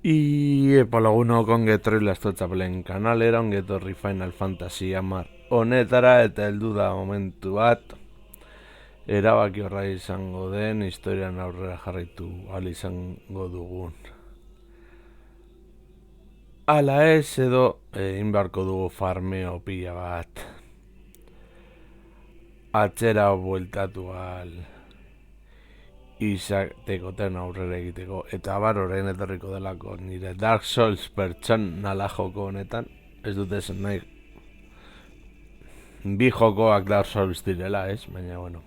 Epa lagunok ongi etorri Lastotxapelen kanalera, ongi etorri Final Fantasy hamar honetara, eta heldu da momentu bat erabaki horra izango den historian aurrera jarraitu ahal izango dugun. Ala ez edo egin beharko dugu farmeo pila bat atzera bueltatu ahal izatekoten aurrera egiteko, eta bar orain etorriko delako nire Dark Souls pertsonala joko honetan. Ez dut esan nahi bi jokoak Dark Souls direla, ez? Baina, bueno,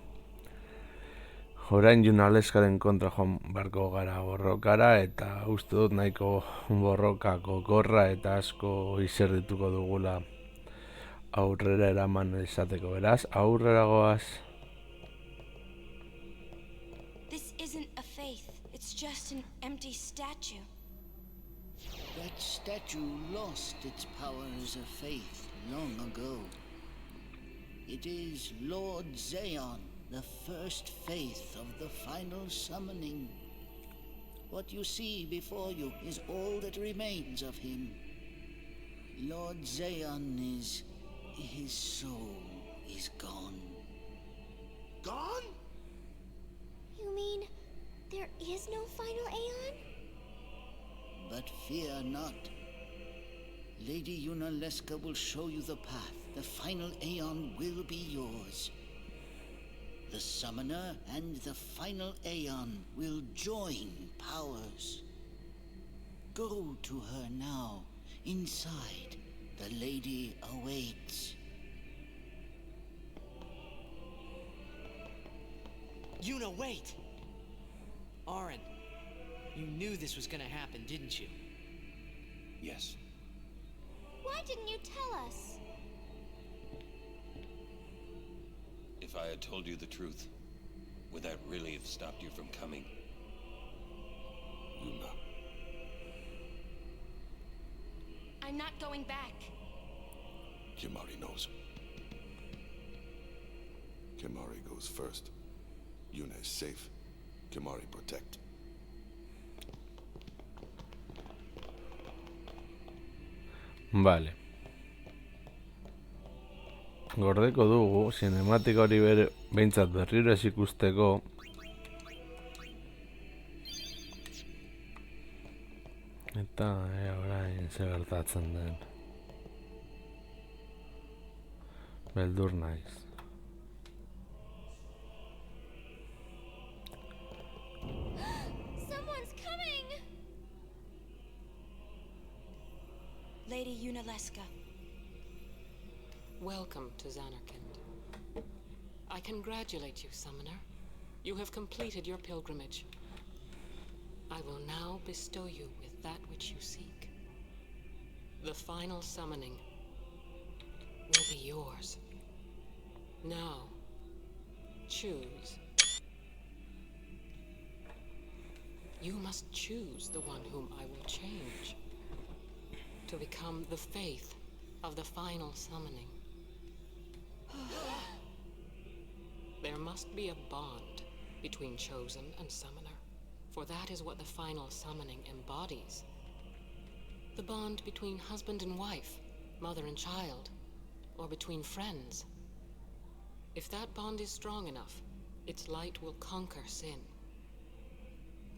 orain Junaleskaren kontra joan beharko gara borrokara, eta uste dut nahiko borrokako gorra eta asko izerdituko dugula aurrera eraman izateko. Beraz, aurrera goaz. This isn't a faith. It's just an empty statue. That statue lost its power as a faith long ago. It is Lord Zayon, the first faith of the final summoning. What you see before you is all that remains of him. Lord Zayon is... his soul is gone. Gone? You mean there is no final Aeon? But fear not. Lady Yunalesca will show you the path. The final Aeon will be yours. The Summoner and the final Aeon will join powers. Go to her now. Inside, the lady awaits. Yuna, wait! Auron, you knew this was gonna happen, didn't you? Yes. Why didn't you tell us? If I had told you the truth, would that really have stopped you from coming? Yuna. I'm not going back. Kimahri knows. Kimahri goes first. Yuna is safe. Kimahri protect. Vale. Gordeko dugu, sinematika hori behintzat berriro ez ikusteko. Eta, orain ze gertatzen den. Beldur naiz. Someone's coming! Lady Yunalesca. Welcome to Zanarkand. I congratulate you, Summoner. You have completed your pilgrimage. I will now bestow you with that which you seek. The final summoning will be yours. Now, choose. You must choose the one whom I will change to become the faith of the final summoning. There must be a bond between Chosen and Summoner, for that is what the final summoning embodies. The bond between husband and wife, mother and child, or between friends. If that bond is strong enough, its light will conquer sin.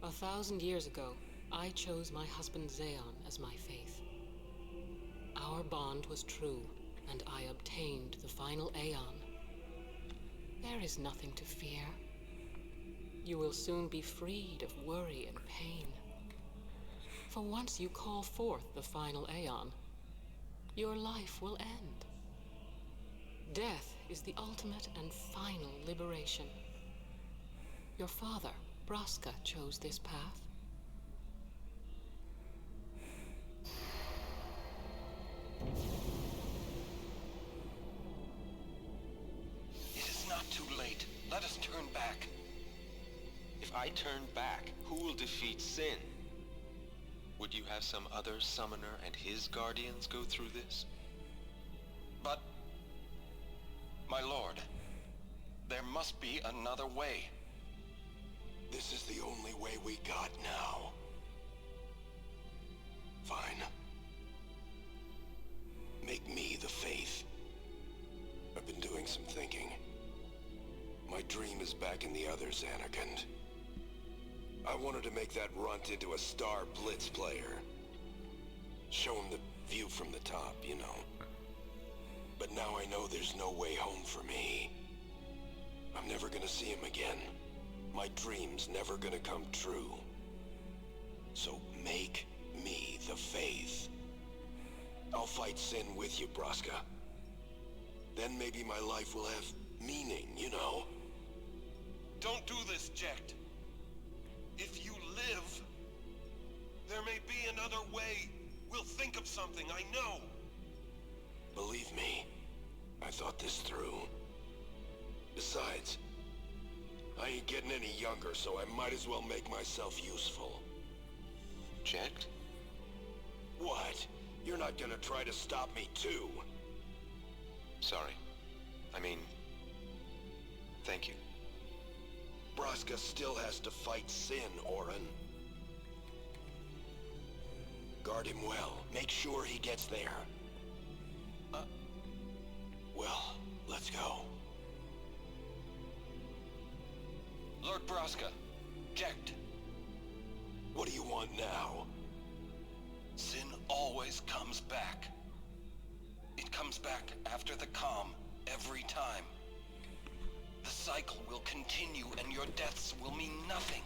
1,000 years ago, I chose my husband Zayon as my faith. Our bond was true, and I obtained the final Aeon. There is nothing to fear. You will soon be freed of worry and pain. For once you call forth the final Aeon, your life will end. Death is the ultimate and final liberation. Your father, Braska, chose this path. It is not too late. Let us turn back. If I turn back, who will defeat sin? Would you have some other summoner and his guardians go through this? But, my lord, there must be another way. This is the only way we got now. attacking the others, Anakin. I wanted to make that runt into a star blitz player. Show him the view from the top, you know. But now I know there's no way home for me. I'm never gonna see him again. My dream's never gonna come true. So make me the Faith. I'll fight Sin with you, Braska. Then maybe my life will have meaning, you know? Don't do this, Jecht. If you live, there may be another way. We'll think of something, I know. Believe me, I thought this through. Besides, I ain't getting any younger, so I might as well make myself useful. Jecht? What? You're not gonna try to stop me too? Sorry. I mean, thank you. Braska still has to fight Sin, Orin. Guard him well. Make sure he gets there. Well, let's go. Lord Braska, Jecht. What do you want now? Sin always comes back. It comes back after the calm, every time. The cycle will continue and your deaths will mean nothing.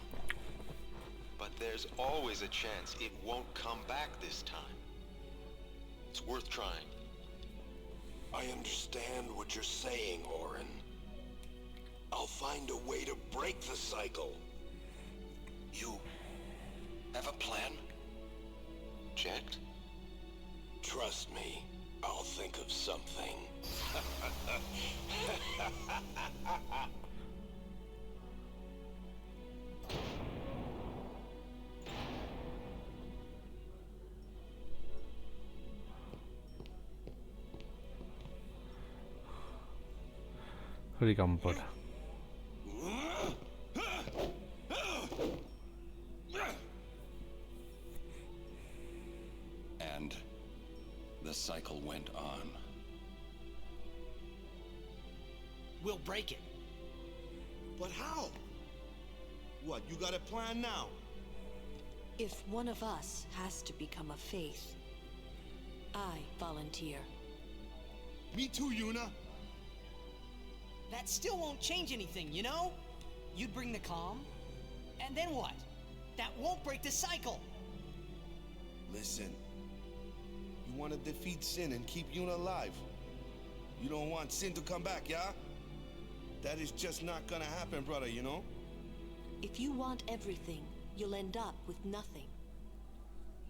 But there's always a chance it won't come back this time. It's worth trying. I understand what you're saying, Orin. I'll find a way to break the cycle. You have a plan? Jecht? Trust me, I'll think of something. Hori kanpora. And the cycle went on. We'll break it. But how? What, you got a plan now? If one of us has to become a Faith, I volunteer. Me too, Yuna. That still won't change anything, you know? You'd bring the calm, and then what? That won't break the cycle. Listen. You want to defeat Sin and keep Yuna alive. You don't want Sin to come back, yeah? That is just not gonna happen, brother, you know? If you want everything, you'll end up with nothing.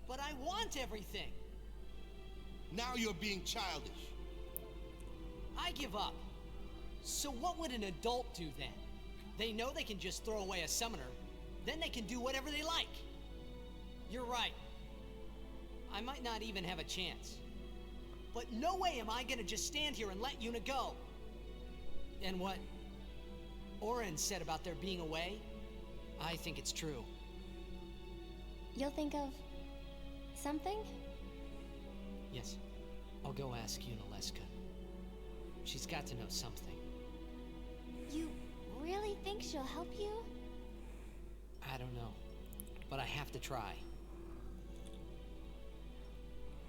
But I want everything. Now you're being childish. I give up. So what would an adult do then? They know they can just throw away a summoner, then they can do whatever they like. You're right. I might not even have a chance. But no way am I gonna just stand here and let Yuna go. And what Orin said about there being a way, I think it's true. You'll think of something? Yes, I'll go ask Yuna Leska. She's got to know something. You really think she'll help you? I don't know, but I have to try.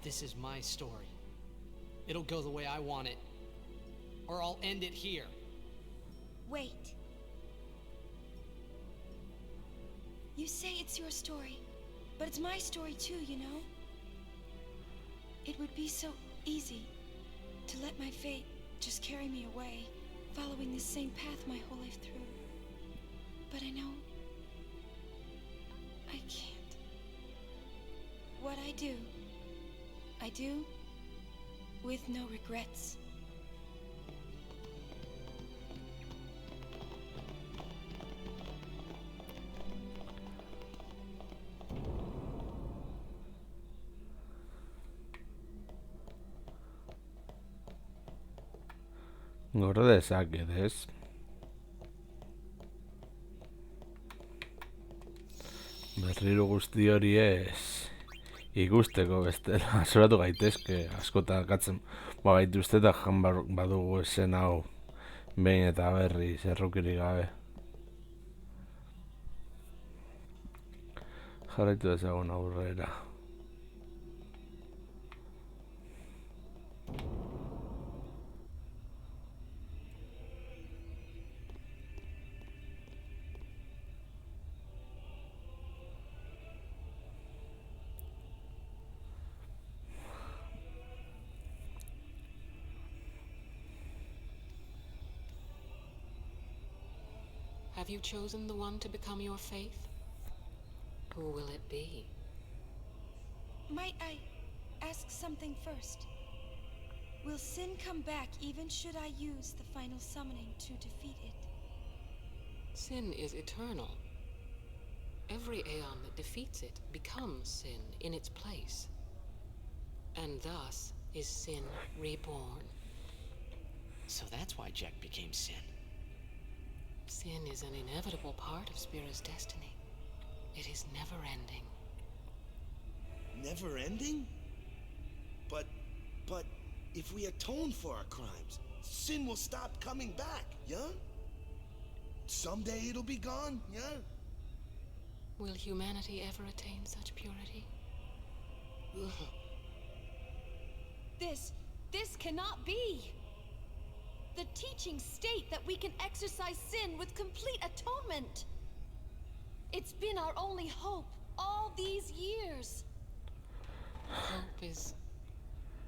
This is my story. It'll go the way I want it, or I'll end it here. Wait. You say it's your story, but it's my story too, you know? It would be so easy to let my fate just carry me away, following this same path my whole life through. But I know I can't. What I do with no regrets. Gorde dezaket, ez? Berriro guzti hori ez ikusteko bestela azoratu gaitezke askotan katzen bagaituzte eta jan badugu esen hau behin eta berriz errukirik gabe. Jarraitu dezagun aurrera. Have you chosen the one to become your faith? Who will it be? Might I ask something first? Will Sin come back even should I use the final summoning to defeat it? Sin is eternal. Every Aeon that defeats it becomes Sin in its place. And thus is Sin reborn. So that's why Jack became Sin. Sin is an inevitable part of Spira's destiny. It is never-ending. Never-ending? But if we atone for our crimes, sin will stop coming back, yeah? Someday it'll be gone, yeah? Will humanity ever attain such purity? This cannot be! The teachings state that we can exercise sin with complete atonement. It's been our only hope all these years. Hope is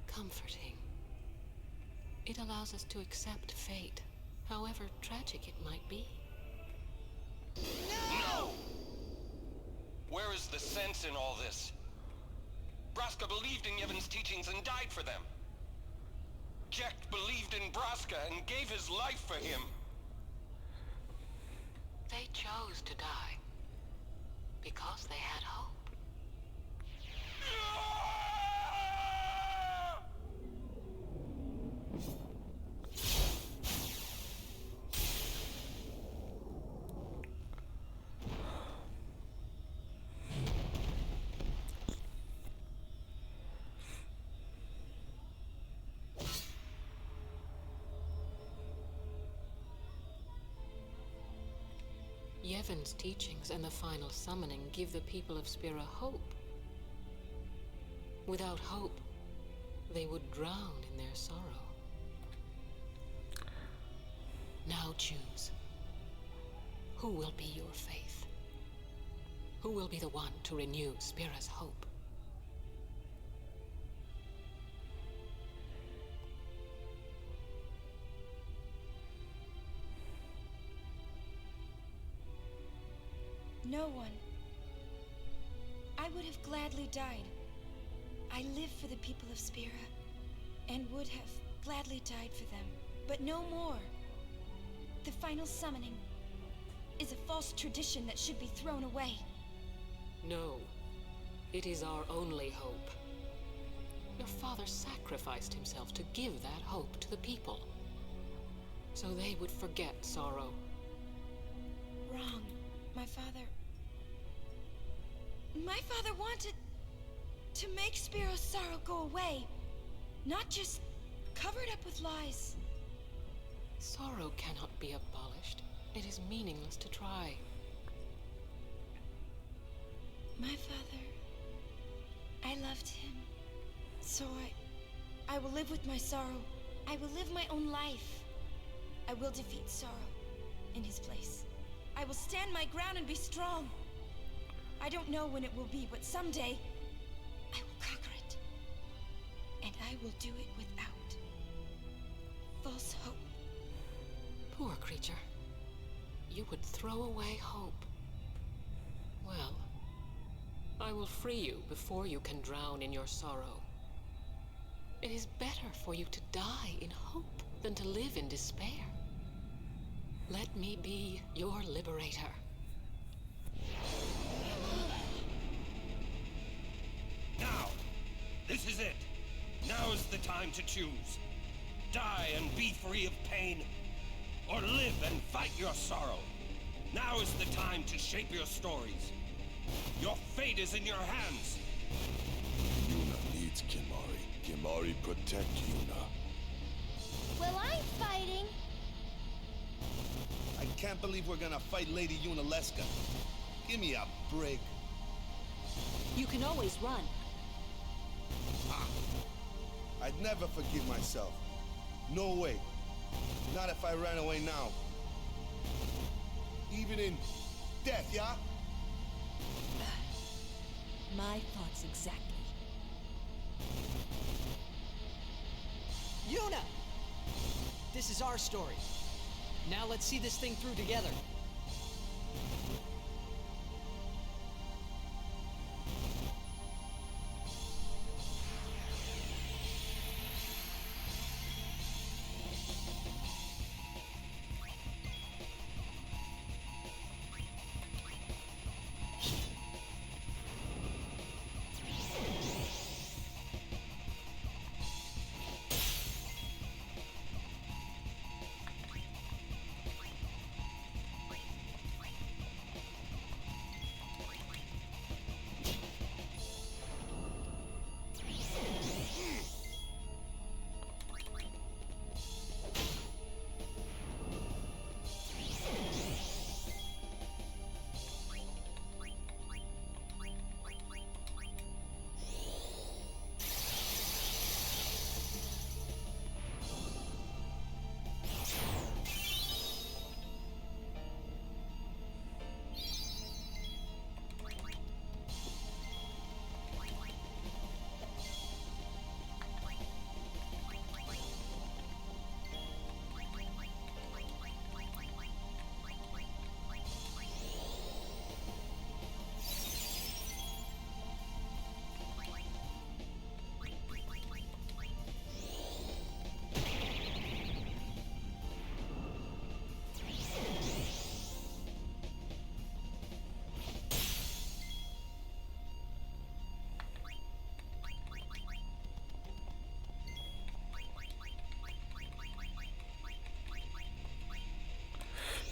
comforting. It allows us to accept fate, however tragic it might be. No! Where is the sense in all this? Braska believed in Yevon's teachings and died for them. Jecht believed in Braska and gave his life for him. They chose to die because they had hope. Yevon's teachings and the final summoning give the people of Spira hope. Without hope, they would drown in their sorrow. Now choose. Who will be your faith? Who will be the one to renew Spira's hope? No one. I would have gladly died. I live for the people of Spira, and would have gladly died for them, but no more. The final summoning is a false tradition that should be thrown away. No, it is our only hope. Your father sacrificed himself to give that hope to the people, so they would forget sorrow. Wrong. My father wanted to make Spiro's sorrow go away, not just cover it up with lies. Sorrow cannot be abolished. It is meaningless to try. My father, I loved him. So I will live with my sorrow. I will live my own life. I will defeat sorrow in his place. I will stand my ground and be strong. I don't know when it will be, but someday I will conquer it. And I will do it without false hope. Poor creature. You would throw away hope. Well, I will free you before you can drown in your sorrow. It is better for you to die in hope than to live in despair. Let me be your liberator. Now! This is it! Now is the time to choose. Die and be free of pain, or live and fight your sorrow. Now is the time to shape your stories. Your fate is in your hands. Yuna needs Kimahri. Kimahri protect Yuna. Well, I'm fighting. I can't believe we're gonna fight Lady Yunalesca. Give me a break. You can always run. I'd never forgive myself. No way. Not if I ran away now. Even in death, yeah? My thoughts exactly. Yuna! This is our story. Now let's see this thing through together.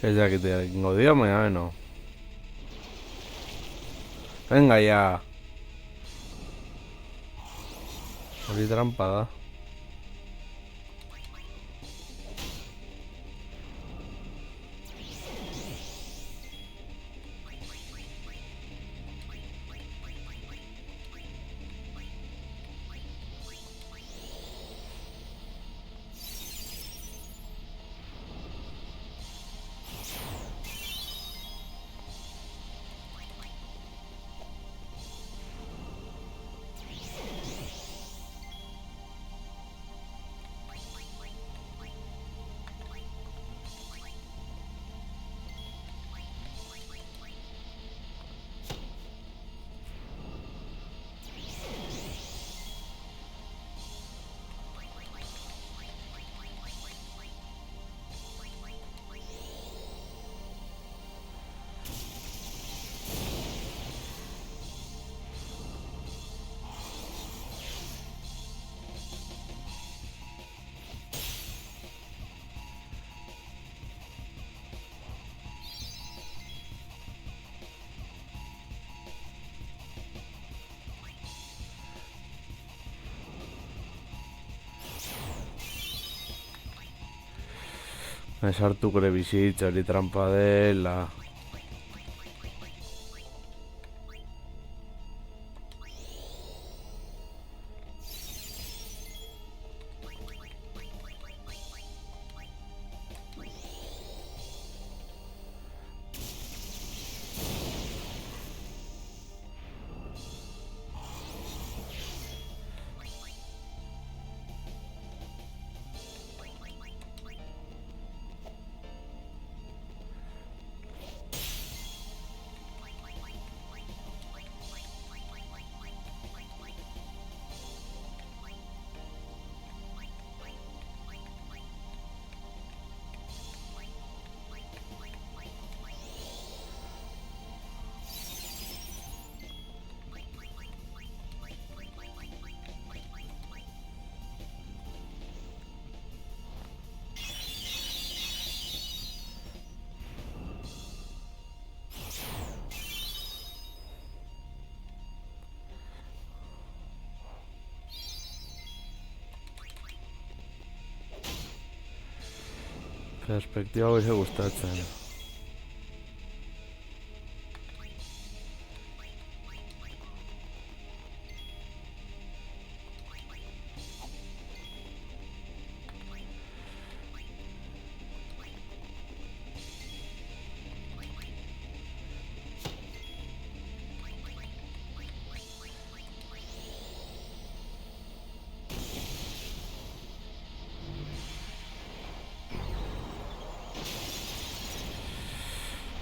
Ez dakit egingo dio, baina beno. Venga ya. Hori trampa da. Sartu gure bizitza hori trampa dela. Perspektiba goize gustatzen.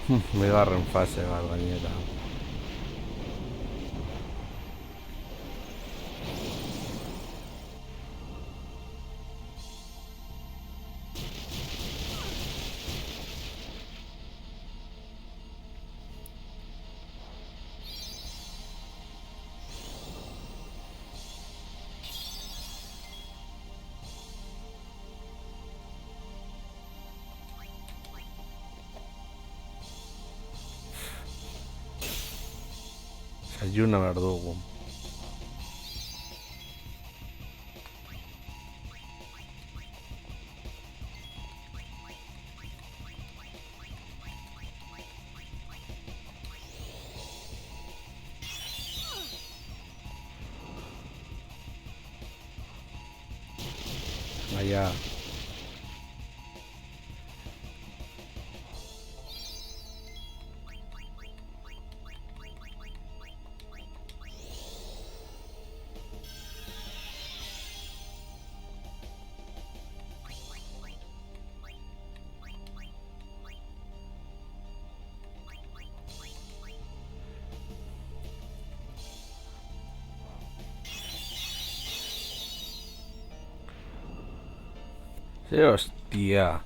Bigarren fase bat gainera. Yuna behar dugu. Allá. Sí, hostia.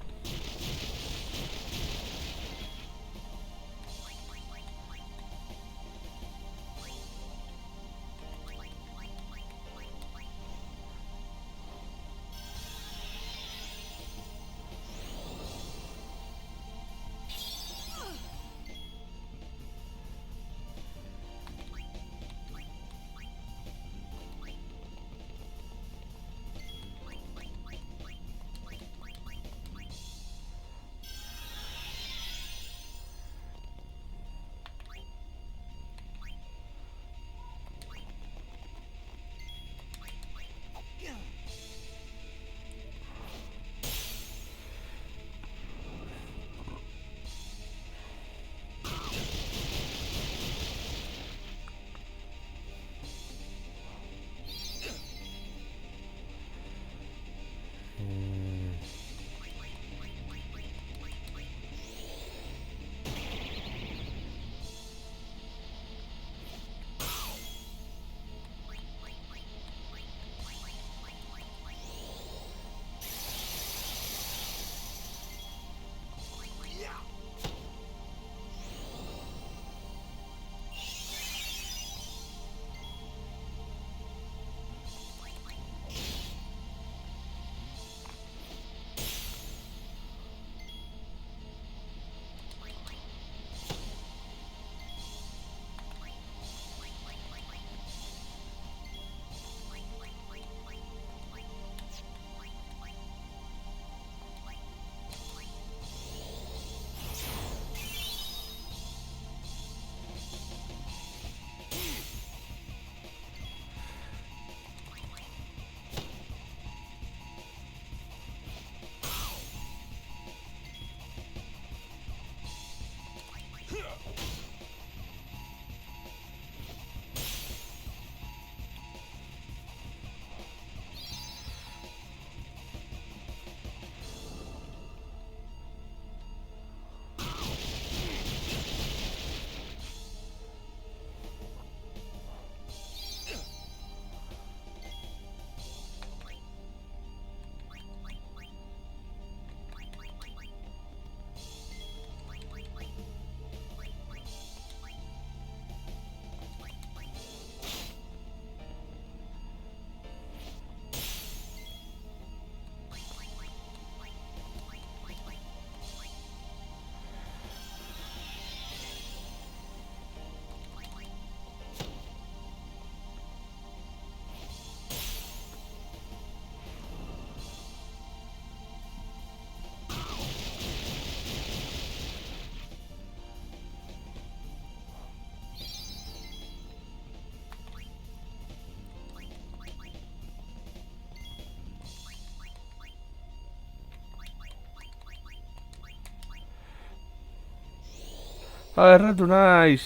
Agarratu naiz.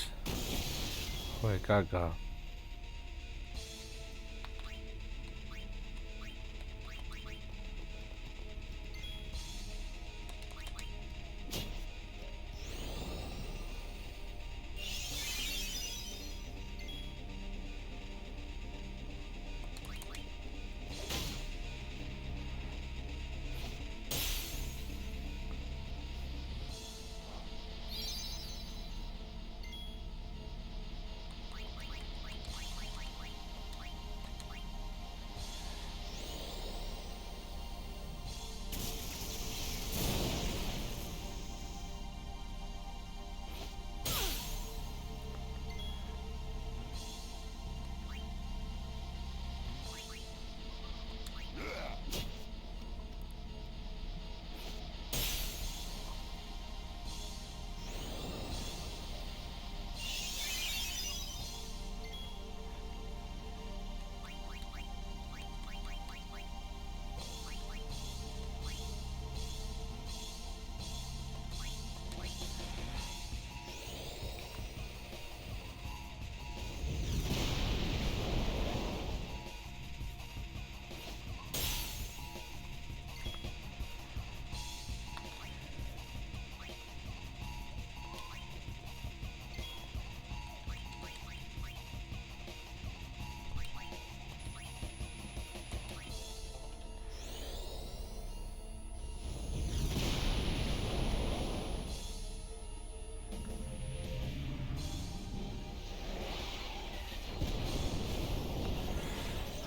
Joder, caca.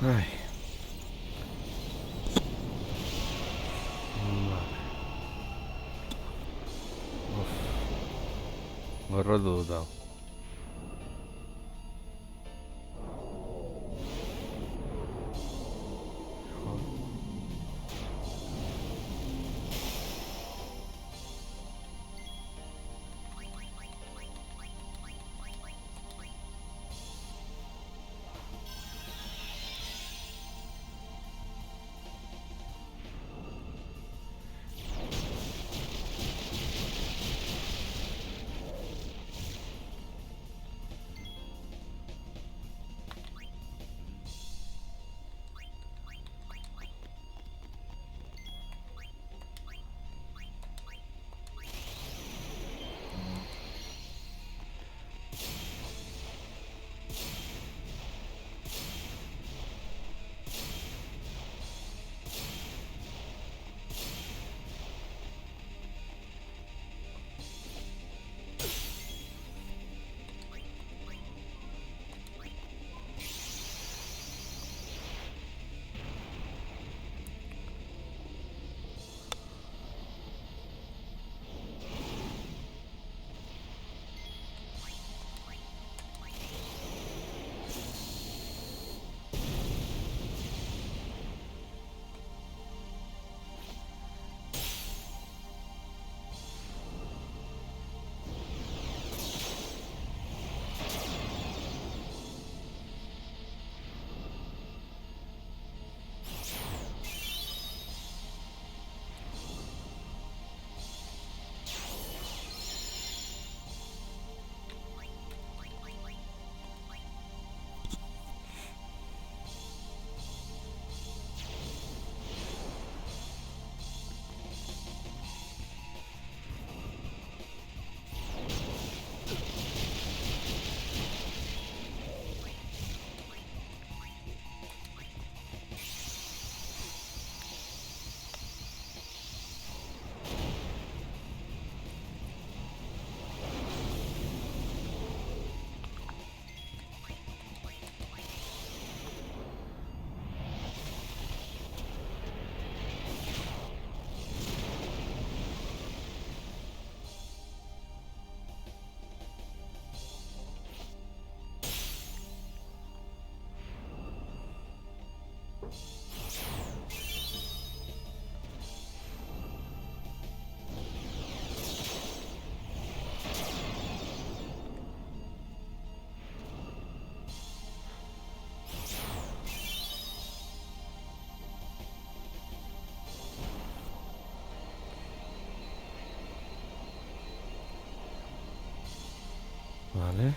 Ai. Gorrotu dut hau. Vale.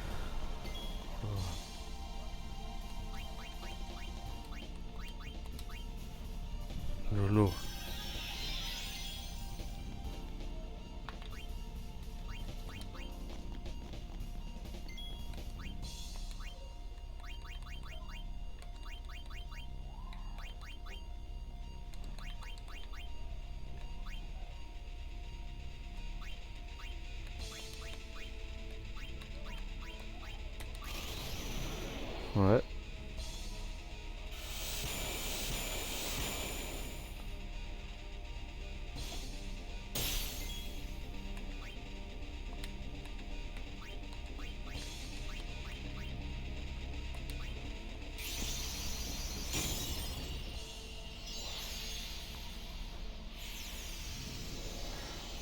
Lulu. A ver.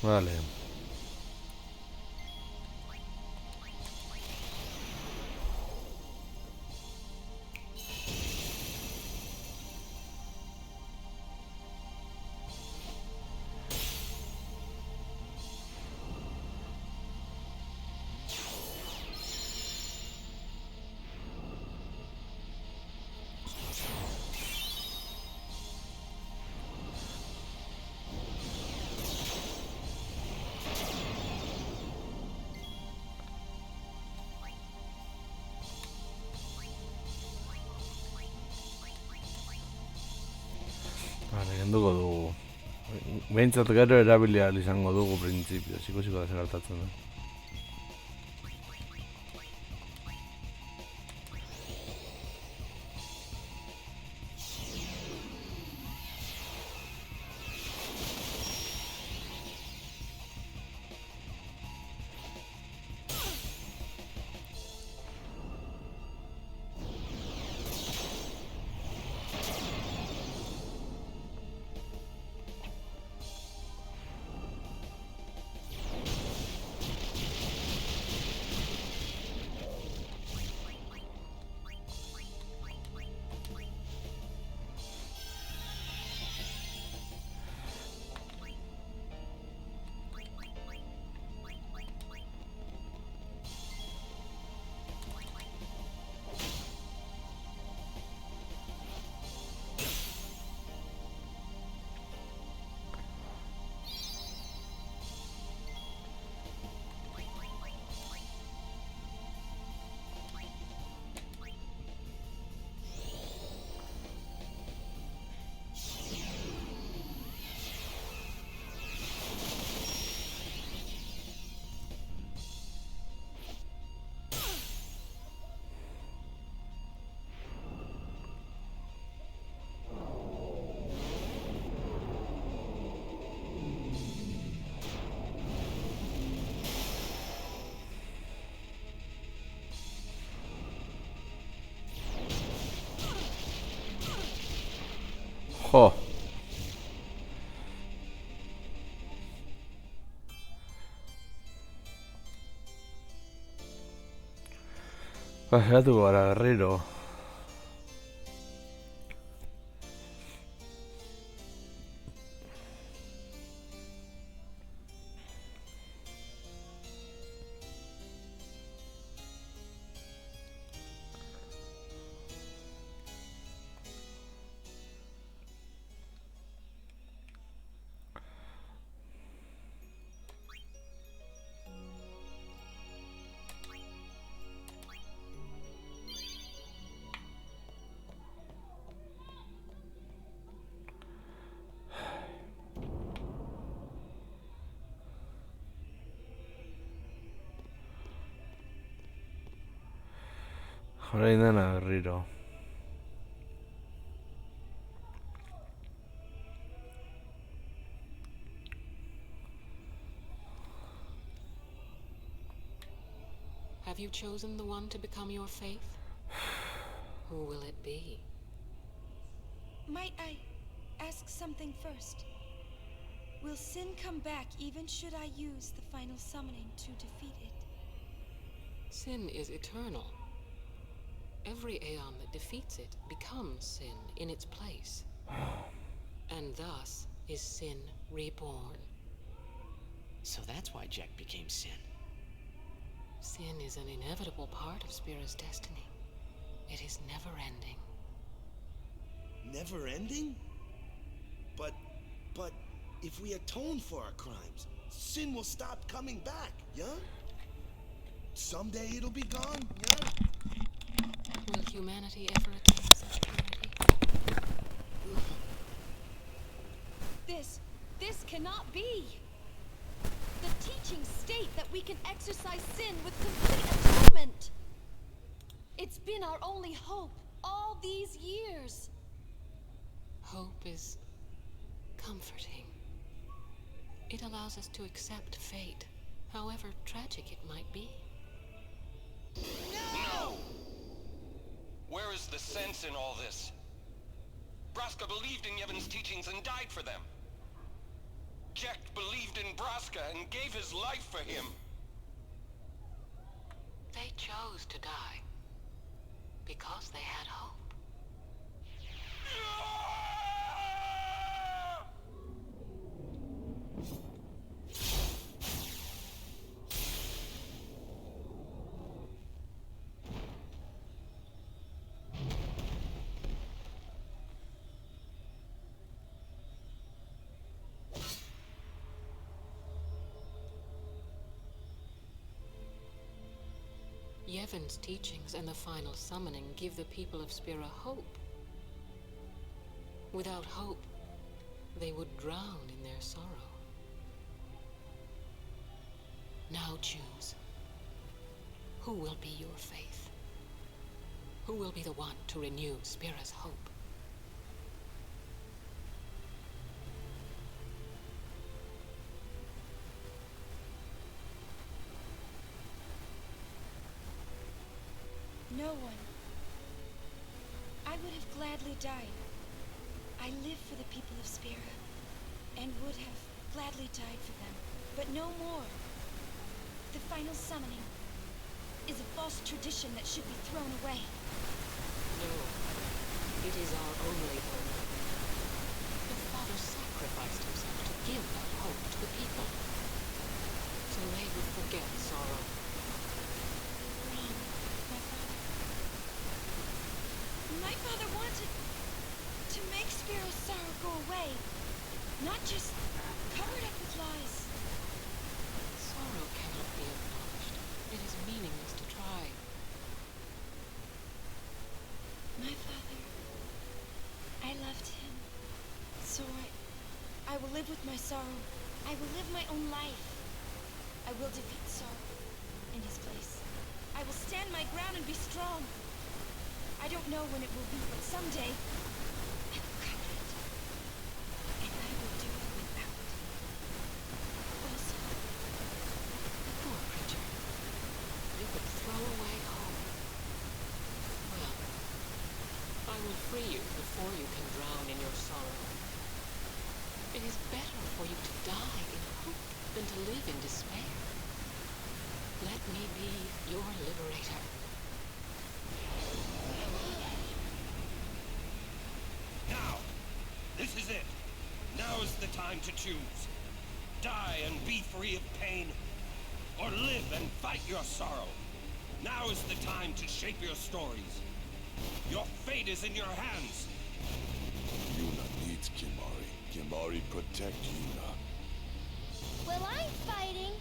Vale. Vale, kenduko dugu. Behintzat gero erabili ahal izango dugu printzipioz, ikusiko da zer gertatzen da. Jo. Pasatu gara berriro. Orain dena berriro. Have you chosen the one to become your faith? Who will it be? Might I ask something first? Will Sin come back even should I use the final summoning to defeat it? Sin is eternal. Every Aeon that defeats it becomes Sin in its place. And thus is Sin reborn. So that's why Jack became Sin. Sin is an inevitable part of Spira's destiny. It is never-ending. Never-ending? But if we atone for our crimes, Sin will stop coming back, yeah? Someday it'll be gone, yeah? Will humanity ever attain such purity? This cannot be! The teaching state that we can exercise Sin with complete atonement! It's been our only hope all these years! Hope is comforting. It allows us to accept fate, however tragic it might be. No! Where is the sense in all this? Braska believed in Yevon's teachings and died for them. Jack believed in Braska and gave his life for him. They chose to die because they had hope. Yevon's teachings and the final summoning give the people of Spira hope. Without hope, they would drown in their sorrow. Now choose. Who will be your faith? Who will be the one to renew Spira's hope? No one. I would have gladly died. I live for the people of Spira, and would have gladly died for them, but no more. The final summoning is a false tradition that should be thrown away. No, it is our only hope. The Father sacrificed himself to give that hope to the people, so they would forget sorrow. My father wanted to make Spiro's sorrow go away, not just cover it up with lies. Sorrow cannot be abolished. It is meaningless to try. My father, I loved him. So I will live with my sorrow. I will live my own life. I will defeat sorrow in his place. I will stand my ground and be strong. I don't know when it will be, but someday I will conquer it. And I will do it without false hope. Poor creature. You could throw away hope. Well, I will free you before you can drown in your sorrow. This is it. Now is the time to choose. Die and be free of pain, or live and fight your sorrow. Now is the time to shape your stories. Your fate is in your hands. Yuna needs Kimahri. Kimahri protect Yuna. Well, I'm fighting.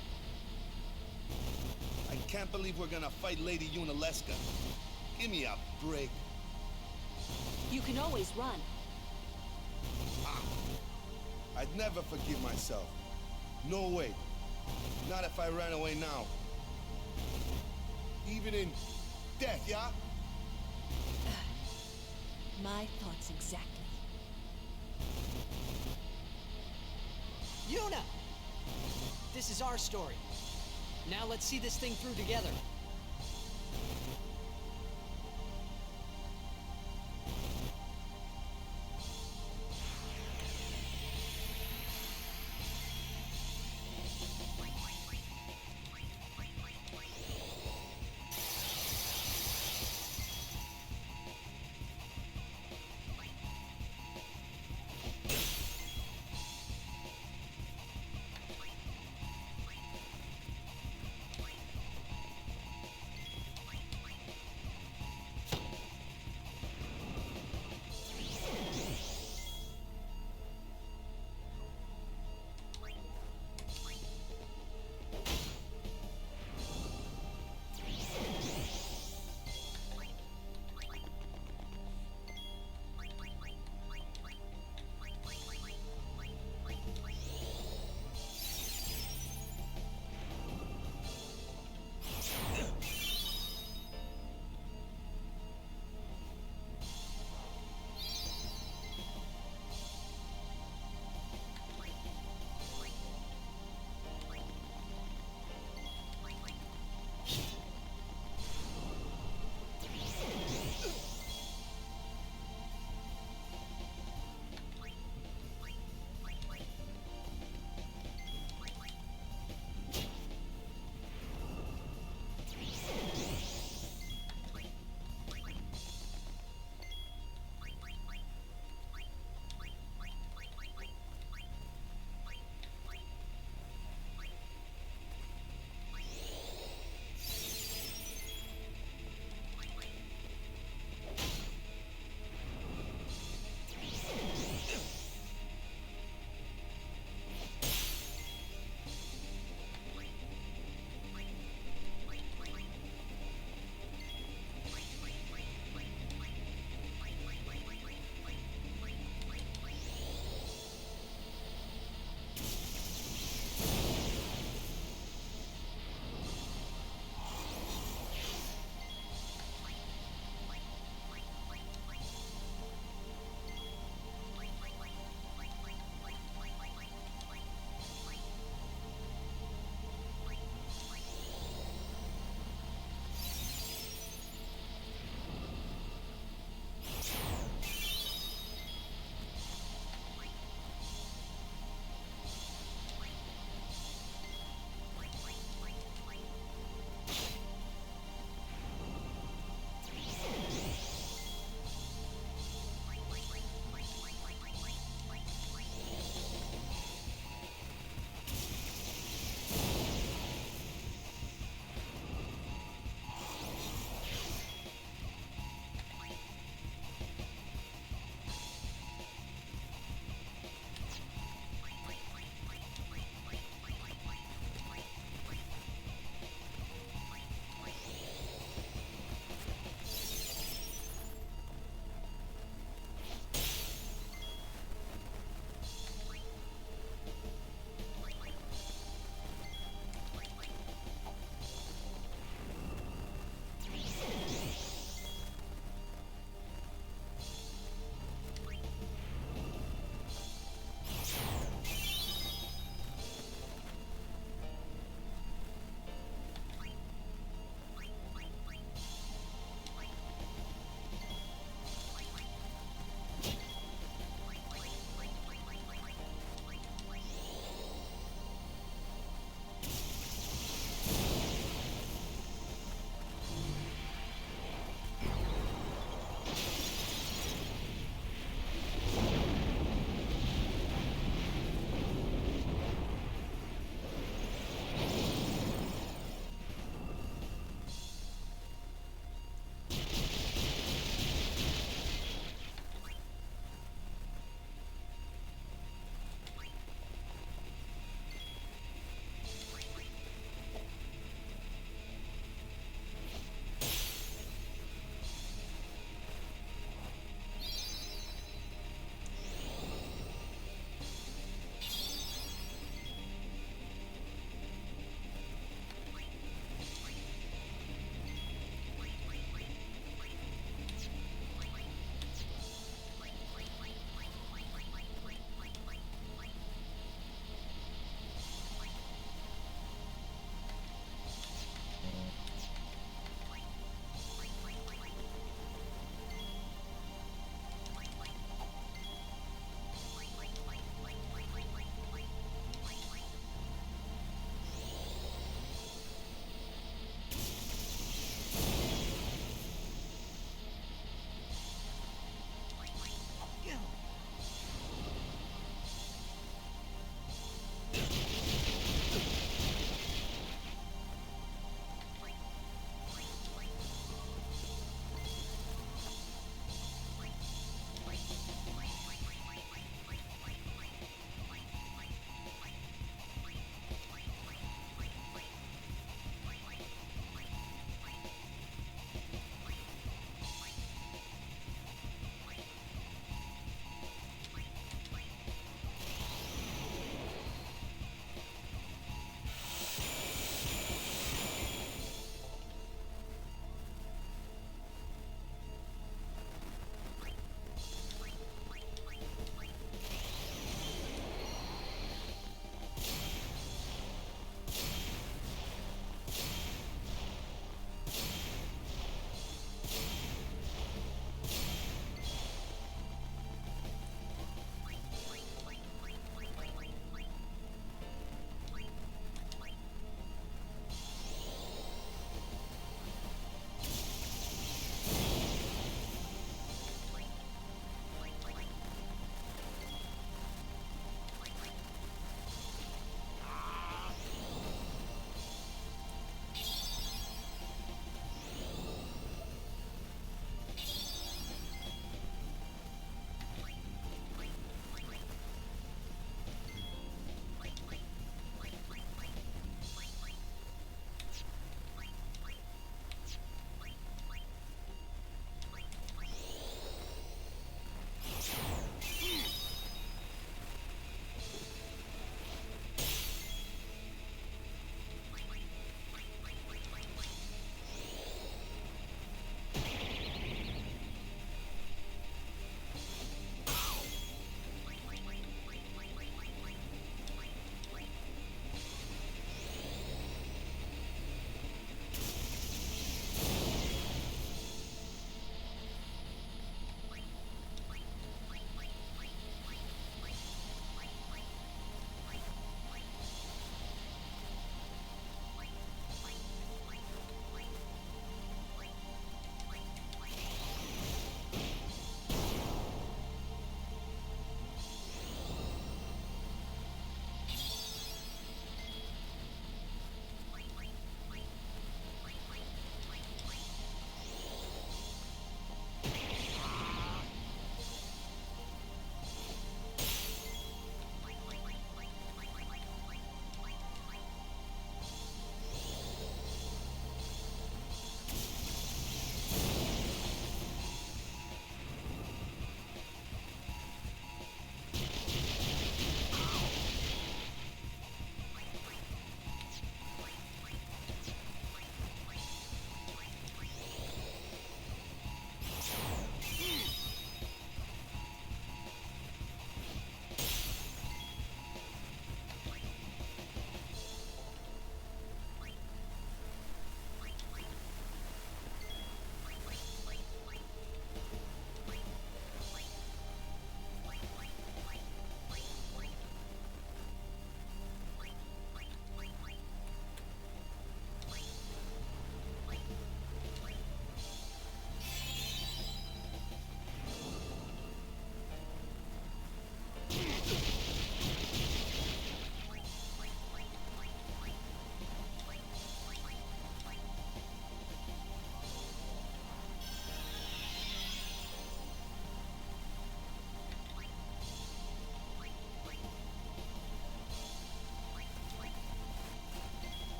I can't believe we're gonna fight Lady Yunalesca. Give me a break. You can always run. I'd never forgive myself. No way. Not if I ran away now. Even in death, yeah? My thoughts exactly. Yuna! This is our story. Now let's see this thing through together.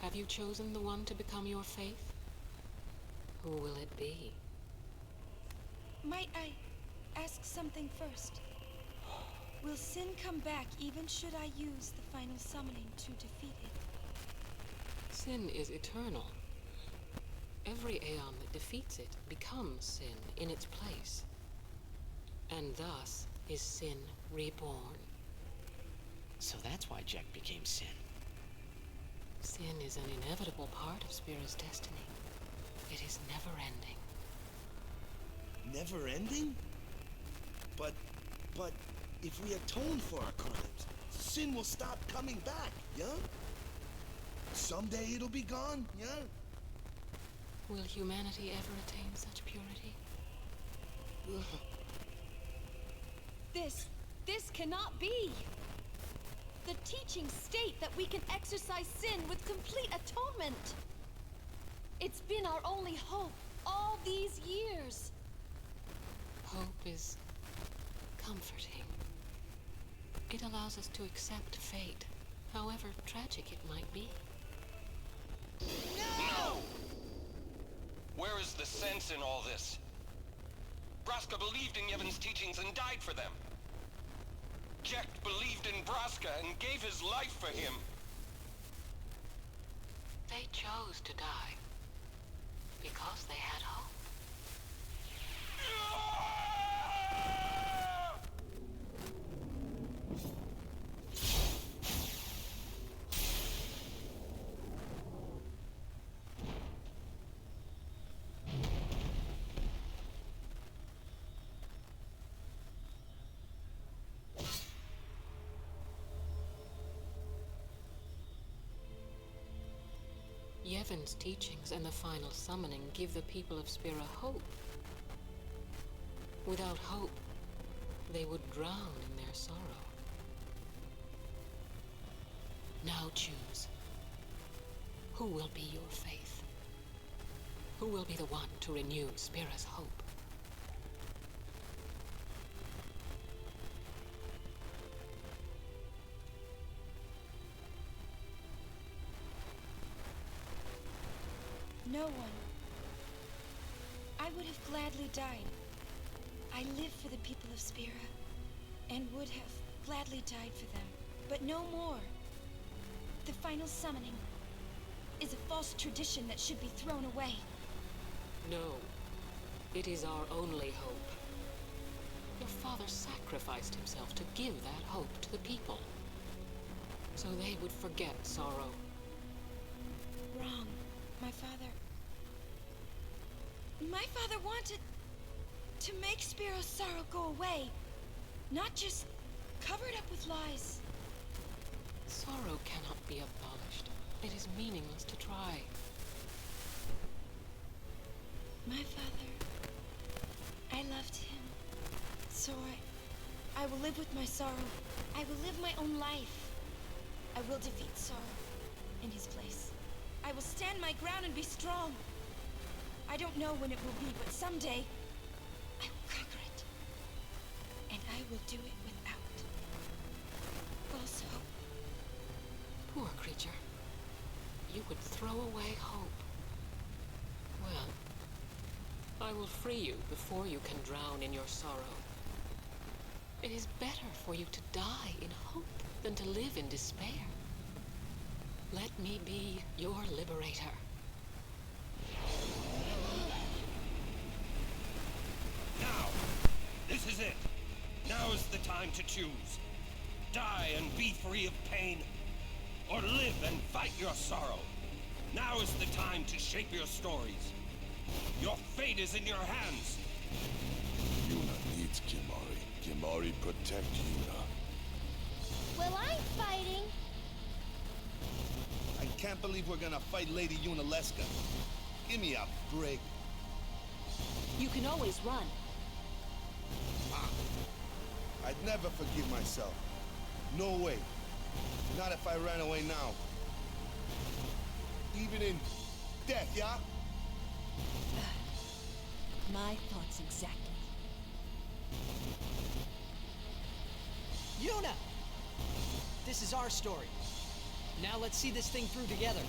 Have you chosen the one to become your faith? Who will it be? Might I ask something first? Will Sin come back even should I use the final summoning to defeat it? Sin is eternal. Every Aeon that defeats it becomes Sin in its place. And thus is Sin reborn. So that's why Jack became Sin. Sin is an inevitable part of Spira's destiny. It is never-ending. Never ending? But if we atone for our crimes, sin will stop coming back, yeah? Someday it'll be gone, yeah? Will humanity ever attain such purity? This cannot be! The teachings state that we can exercise sin with complete atonement! It's been our only hope all these years! Hope is comforting. It allows us to accept fate, however tragic it might be. No! Where is the sense in all this? Braska believed in Yevon's teachings and died for them. Jack believed in Braska and gave his life for him. They chose to die because they had hope. Yevon's teachings and the final summoning give the people of Spira hope. Without hope, they would drown in their sorrow. Now choose. Who will be your faith? Who will be the one to renew Spira's hope? No one. I would have gladly died. I live for the people of Spira, and would have gladly died for them, but no more. The final summoning is a false tradition that should be thrown away. No, it is our only hope. Your father sacrificed himself to give that hope to the people, so they would forget sorrow. Wrong. My father wanted to make Spiro's sorrow go away, not just cover it up with lies. Sorrow cannot be abolished. It is meaningless to try. My father, I loved him. So I will live with my sorrow. I will live my own life. I will defeat sorrow in his place. I will stand my ground and be strong. I don't know when it will be, but someday I will conquer it. And I will do it without false hope. Poor creature. You would throw away hope. Well, I will free you before you can drown in your sorrow. It is better for you to die in hope than to live in despair. Let me be your liberator. Now! This is it! Now is the time to choose. Die and be free of pain, or live and fight your sorrow. Now is the time to shape your stories. Your fate is in your hands. Yuna needs Kimahri. Kimahri protect Yuna. Well, I'm fighting. I can't believe we're gonna fight Lady Yunalesca. Give me a break. You can always run. I'd never forgive myself. No way. Not if I ran away now. Even in death, yeah? My thoughts exactly. Yuna! This is our story. Now let's see this thing through together.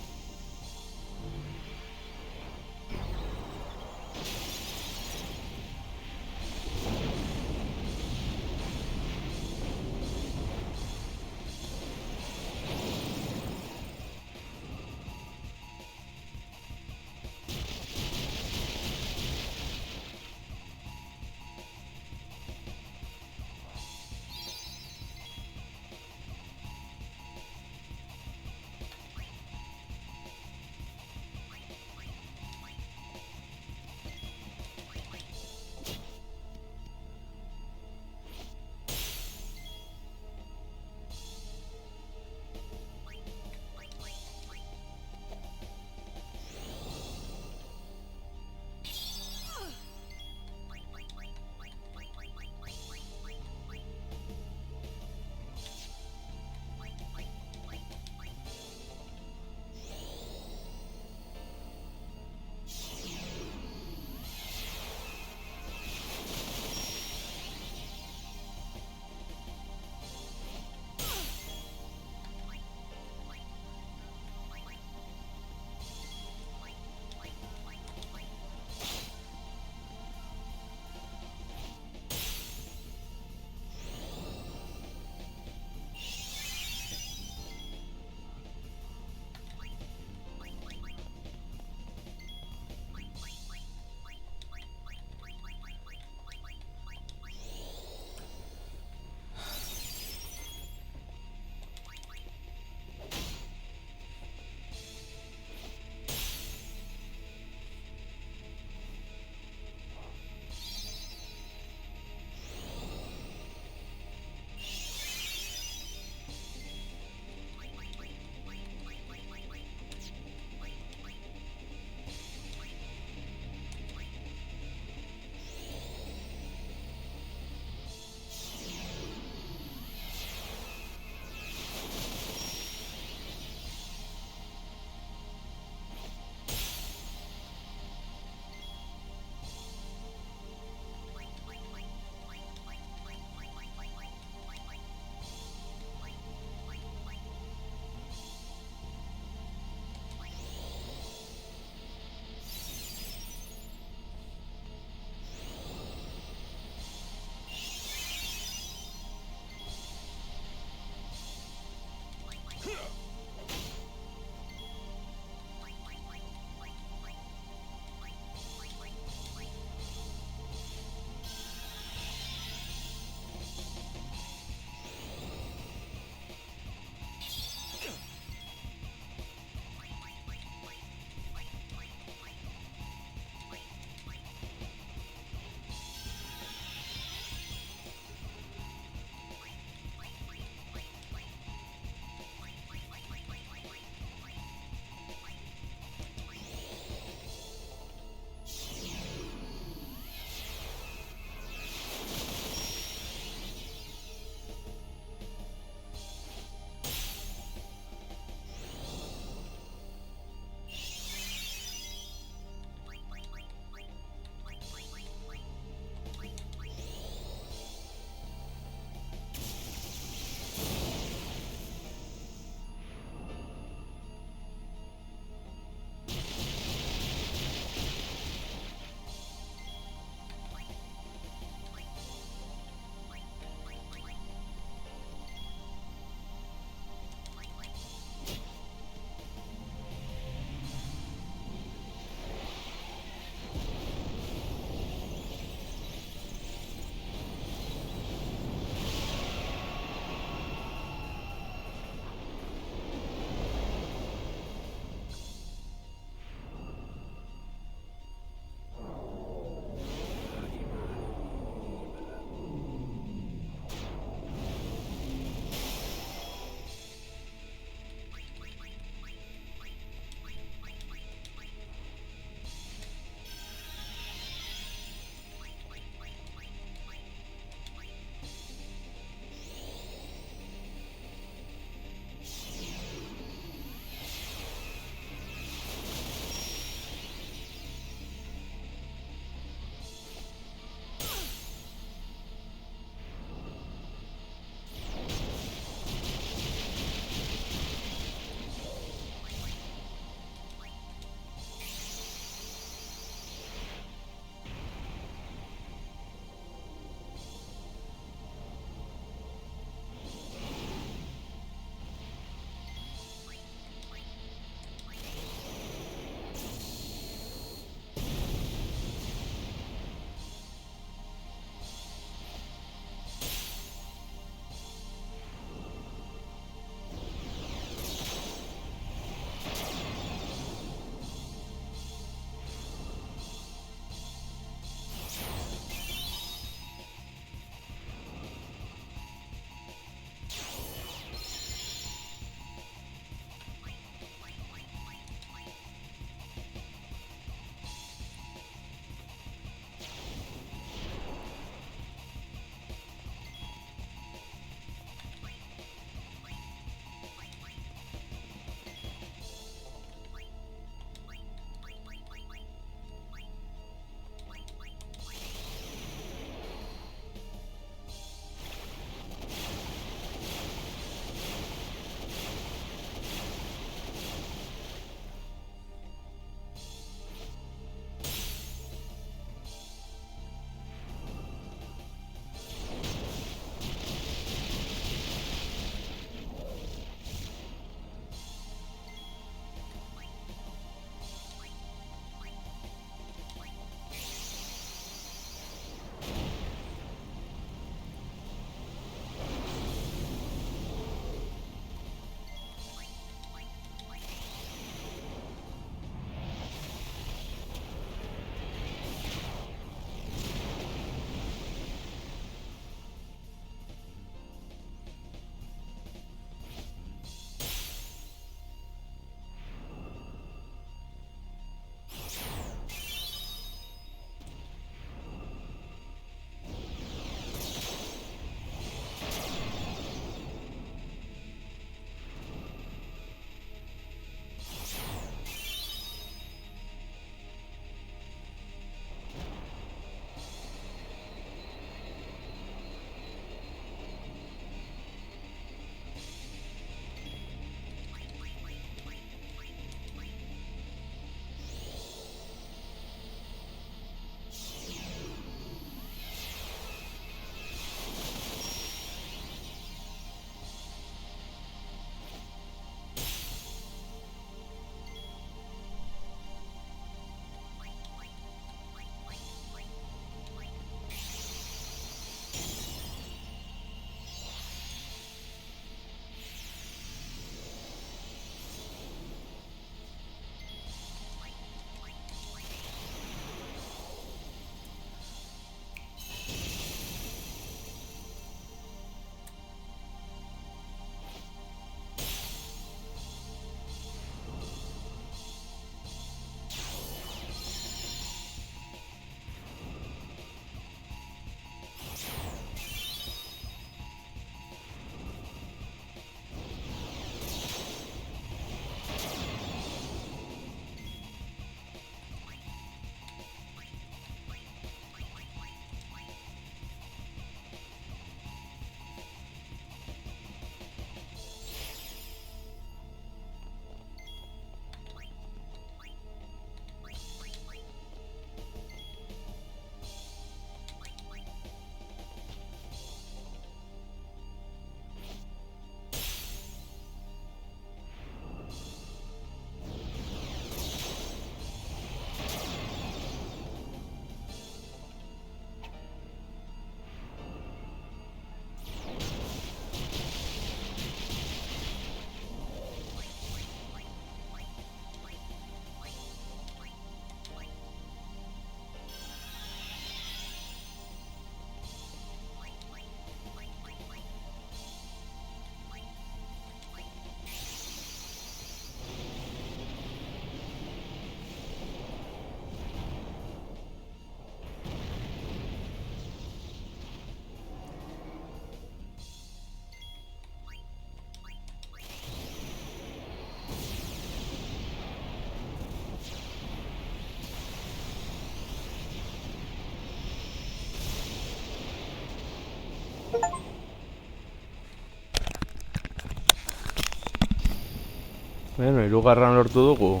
Bueno, hirugarren lortu dugu.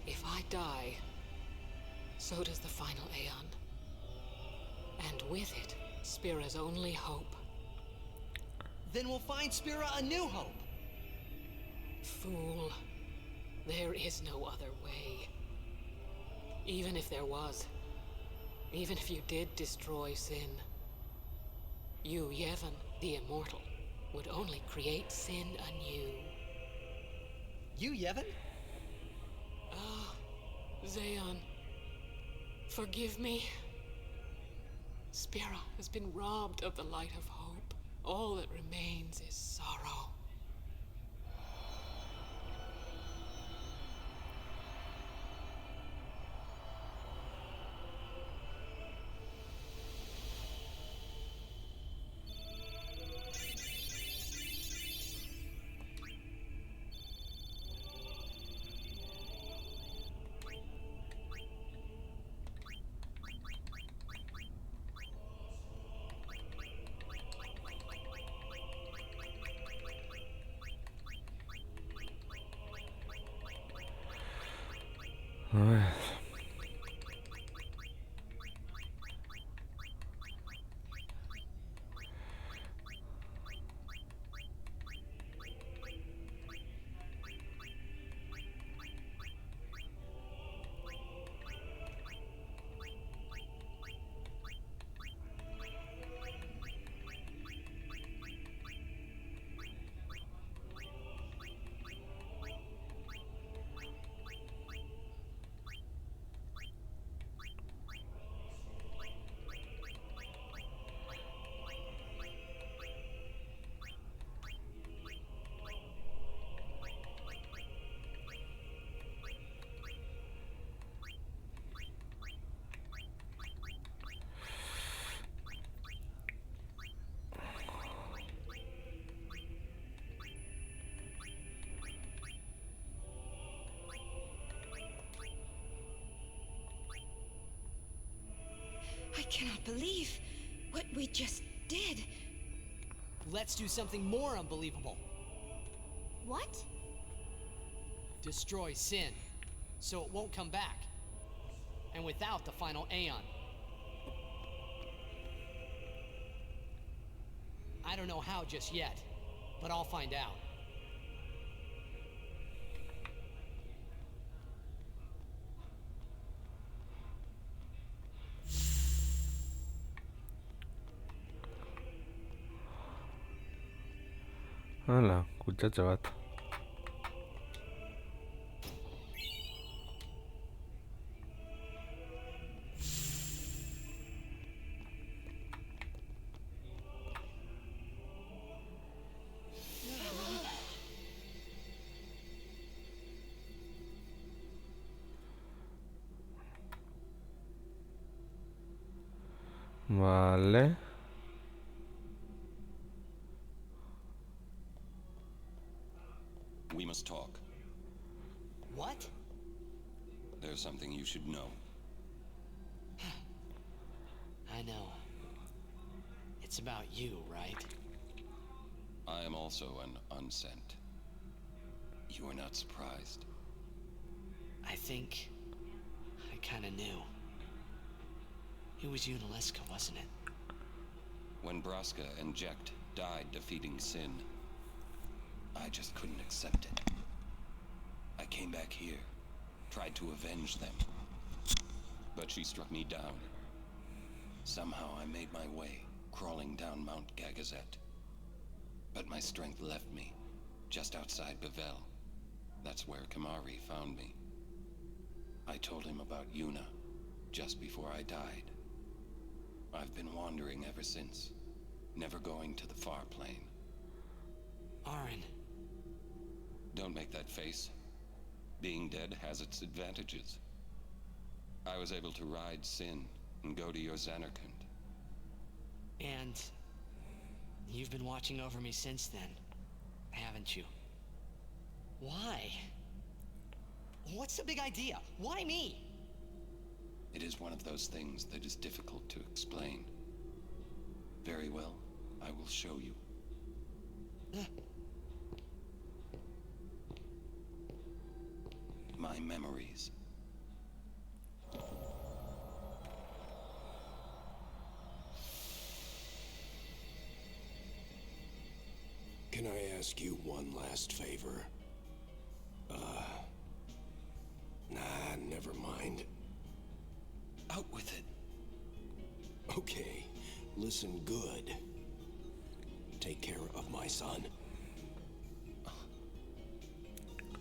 If I die, so does the final Aeon. And with it, Spira's only hope. Then we'll find Spira a new hope. Fool. There is no other way. Even if there was, even if you did destroy Sin, you, Yevon, the Immortal, would only create Sin anew. You, Yevon? Ah, Zeon. Forgive me. Spira has been robbed of the light of hope. All that remains is sorrow. A ver. I cannot believe what we just did. Let's do something more unbelievable. What? Destroy Sin, so it won't come back. And without the final Aeon. I don't know how just yet, but I'll find out. Hala, kutsatxo bat. Vale. We must talk. What? There's something you should know. I know. It's about you, right? I am also an unsent. You are not surprised. I think I kinda knew. It was Yunalesca, wasn't it? When Braska and Jecht died defeating Sin, I just couldn't accept it. I came back here, tried to avenge them. But she struck me down. Somehow I made my way, crawling down Mount Gagazet. But my strength left me, just outside Bavel. That's where Kimahri found me. I told him about Yuna, just before I died. I've been wandering ever since, never going to the far plane. Auron. Don't make that face. Being dead has its advantages. I was able to ride Sin and go to your Xanarkand. And you've been watching over me since then, haven't you? Why? What's the big idea? Why me? It is one of those things that is difficult to explain. Very well, I will show you. My memories. Can I ask you one last favor? Nah, never mind. Out with it. Okay, listen good. Take care of my son.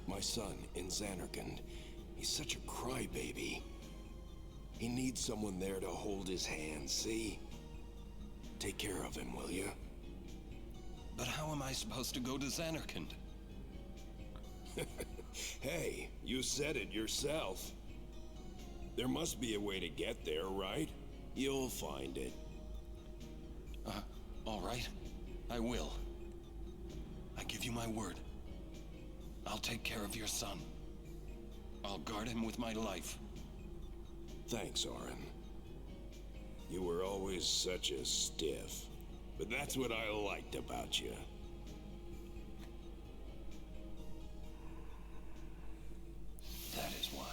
My son in Xanarkand. He's such a crybaby. He needs someone there to hold his hand, see? Take care of him, will you? But how am I supposed to go to Xanarkand? Hey, you said it yourself. There must be a way to get there, right? You'll find it. All right. I will. I give you my word. I'll take care of your son. I'll guard him with my life. Thanks, Auron. You were always such a stiff. But that's what I liked about you. That is why.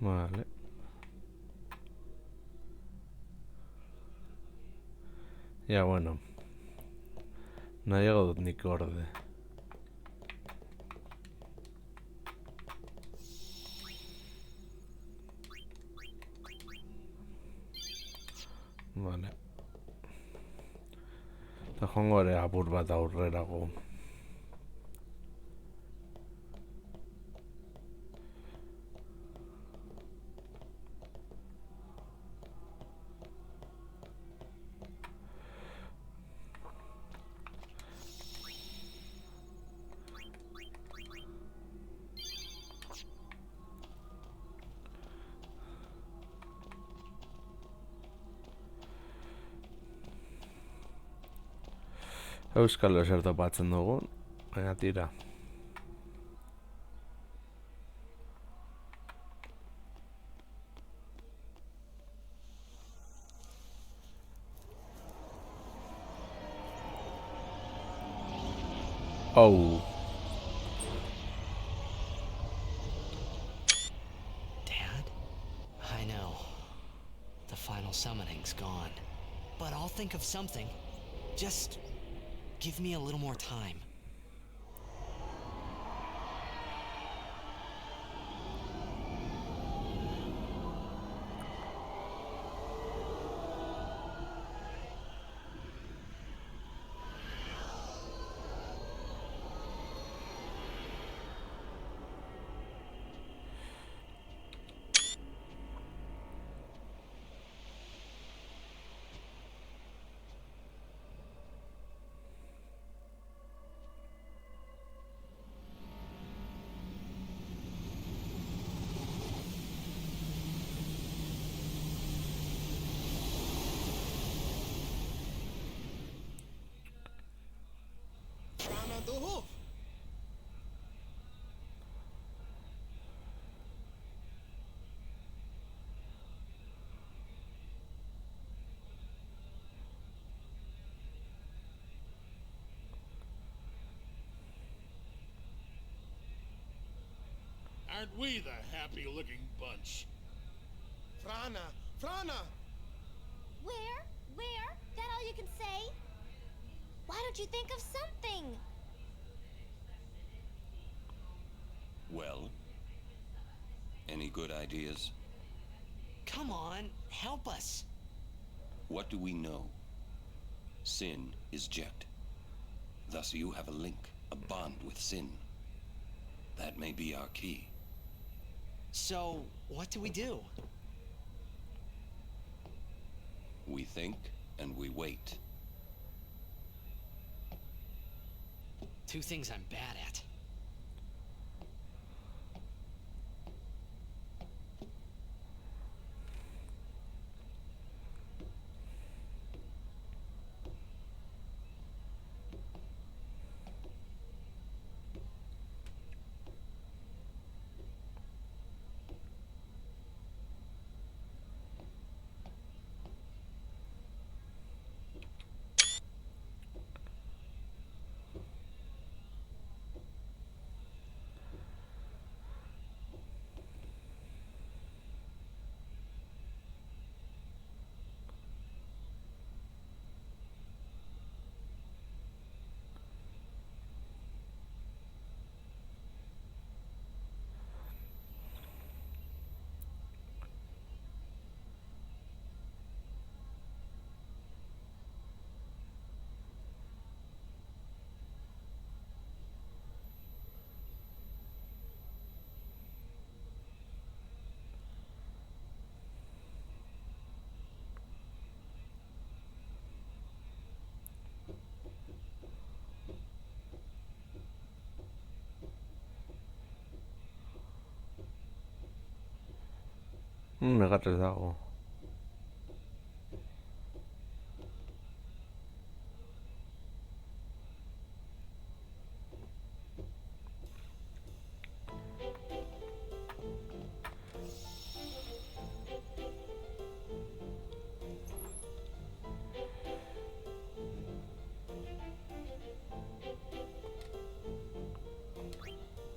Vale. Ya bueno. No ha llegado ni corde. Vale. Eta joango ere apur bat aurrerago. Euskalo zer topatzen dugun, baina tira. Oh. Dad? I know. The final summoning's gone. But I'll think of something. Just give me a little more time. Aren't we the happy-looking bunch? Frana! Frana! Where? Where? That all you can say? Why don't you think of something? Well, any good ideas? Come on, help us. What do we know? Sin is Jecht. Thus you have a link, a bond with Sin. That may be our key. So, what do? We think and we wait. Two things I'm bad at. Negarrez dago.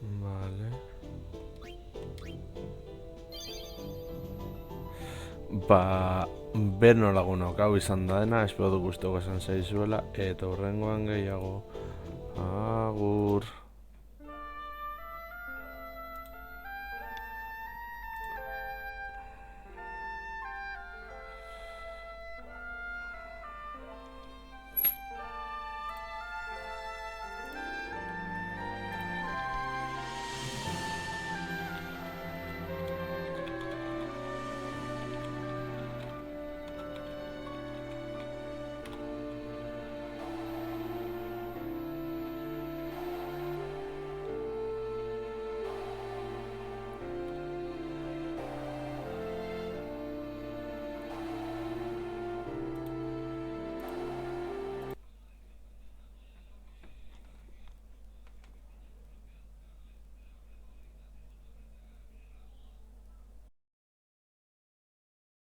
Vale. Ba, berno lagunok hau izan da dena, espero du gustoko esan zaizuela, eta hurrengoan gehiago. Agur.